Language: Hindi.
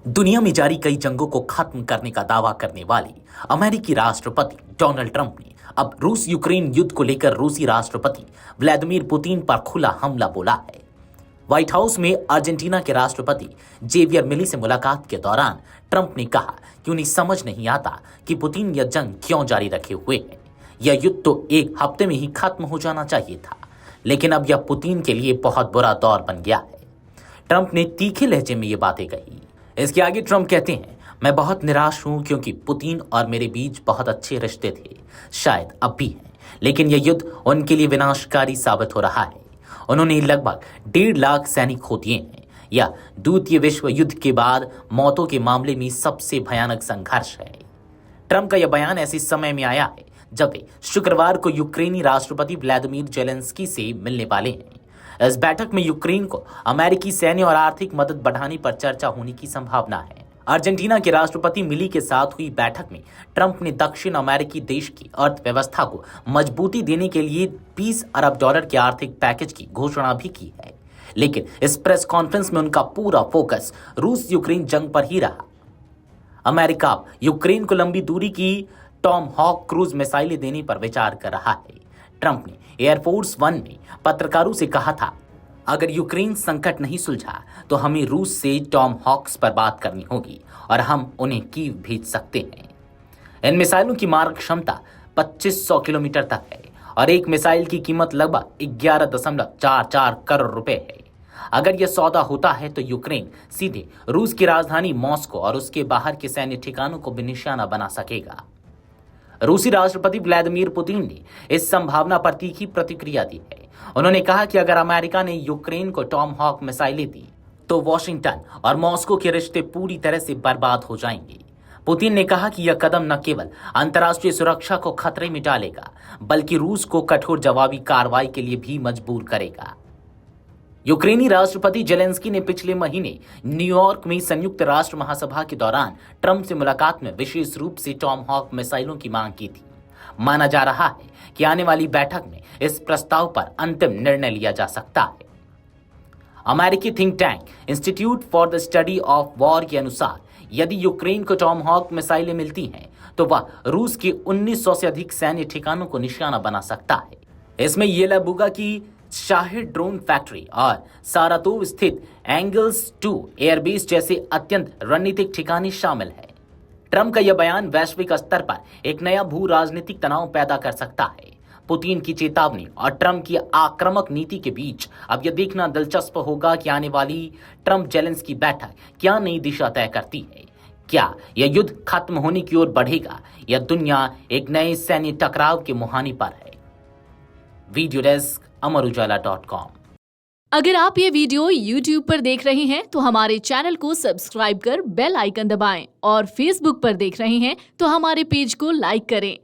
दुनिया में जारी कई जंगों को खत्म करने का दावा करने वाले अमेरिकी राष्ट्रपति डोनाल्ड ट्रंप ने अब रूस यूक्रेन युद्ध को लेकर रूसी राष्ट्रपति व्लादिमीर पुतिन पर खुला हमला बोला है। व्हाइट हाउस में अर्जेंटीना के राष्ट्रपति जेवियर मिली से मुलाकात के दौरान ट्रंप ने कहा कि उन्हें समझ नहीं आता कि पुतिन यह जंग क्यों जारी रखे हुए हैं। यह युद्ध तो एक हफ्ते में ही खत्म हो जाना चाहिए था, लेकिन अब यह पुतिन के लिए बहुत बुरा दौर बन गया है। ट्रंप ने तीखे लहजे में ये बातें कही। इसके आगे ट्रंप कहते हैं, मैं बहुत निराश हूं क्योंकि पुतिन और मेरे बीच बहुत अच्छे रिश्ते थे, शायद अब भी हैं, लेकिन यह युद्ध उनके लिए विनाशकारी साबित हो रहा है। उन्होंने लगभग 1.5 लाख सैनिक खो दिए हैं। यह द्वितीय विश्व युद्ध के बाद मौतों के मामले में सबसे भयानक संघर्ष है। ट्रंप का यह बयान ऐसे समय में आया है जब वे शुक्रवार को यूक्रेनी राष्ट्रपति व्लादिमीर जेलेंस्की से मिलने वाले हैं। इस बैठक में यूक्रेन को अमेरिकी सैन्य और आर्थिक मदद बढ़ाने पर चर्चा होने की संभावना है। अर्जेंटीना के राष्ट्रपति मिली के साथ हुई बैठक में ट्रंप ने दक्षिण अमेरिकी देश की अर्थव्यवस्था को मजबूती देने के लिए $20 अरब के आर्थिक पैकेज की घोषणा भी की है, लेकिन इस प्रेस कॉन्फ्रेंस में उनका पूरा फोकस रूस यूक्रेन जंग पर ही रहा। अमेरिका यूक्रेन को लंबी दूरी की टॉम हॉक क्रूज मिसाइलें देने पर विचार कर रहा है। ट्रंप ने एयरफोर्स वन में पत्रकारों से कहा था, अगर यूक्रेन संकट नहीं सुलझा तो हमें रूस से टॉम हॉक्स पर बात करनी होगी और हम उन्हें कीव भेज सकते हैं। इन मिसाइलों की मारक क्षमता 2500 किलोमीटर तक है और एक मिसाइल की कीमत लगभग 11.44 करोड़ रुपए है। अगर यह सौदा होता है तो यूक्रेन सीधे रूस की राजधानी मॉस्को और उसके बाहर के सैन्य ठिकानों को भी निशाना बना सकेगा। रूसी राष्ट्रपति व्लादिमीर पुतिन ने इस संभावना पर तीखी प्रतिक्रिया दी है। उन्होंने कहा कि अगर अमेरिका ने यूक्रेन को टॉम हॉक मिसाइलें दी तो वॉशिंगटन और मॉस्को के रिश्ते पूरी तरह से बर्बाद हो जाएंगे। पुतिन ने कहा कि यह कदम न केवल अंतर्राष्ट्रीय सुरक्षा को खतरे में डालेगा, बल्कि रूस को कठोर जवाबी कार्रवाई के लिए भी मजबूर करेगा। यूक्रेनी राष्ट्रपति जेलेंस्की ने पिछले महीने न्यूयॉर्क में संयुक्त राष्ट्र महासभा के दौरान ट्रंप से मुलाकात में विशेष रूप से टॉम हॉक मिसाइलों की मांग की थी। माना जा रहा है कि आने वाली बैठक में इस प्रस्ताव पर अंतिम निर्णय लिया जा सकता है। अमेरिकी think tank institute for the study of war के अनुसार यदि यूक्रेन को टॉम हॉक मिसाइलें मिलती हैं तो वह रूस के 1900 से अधिक सैन्य ठिकानों को निशाना बना सकता है। इसमें येलाबुगा की शाहिद ड्रोन फैक्ट्री और सारातोव स्थित एंगल्स 2 एयरबेस जैसे अत्यंत रणनीतिक ठिकाने शामिल है। ट्रंप का यह बयान वैश्विक स्तर पर एक नया भू राजनीतिक तनाव पैदा कर सकता है। पुतिन की चेतावनी और ट्रंप की आक्रामक नीति के बीच अब यह देखना दिलचस्प होगा कि आने वाली ट्रंप जेलेंस्की बैठक क्या नई दिशा तय करती है। क्या यह युद्ध खत्म होने की ओर बढ़ेगा या दुनिया एक नए सैन्य टकराव के मुहाने पर है। वीडियो डेस्क अमरउजाला.com। अगर आप ये वीडियो YouTube पर देख रहे हैं तो हमारे चैनल को सब्सक्राइब कर बेल आइकन दबाएं और Facebook पर देख रहे हैं तो हमारे पेज को लाइक करें।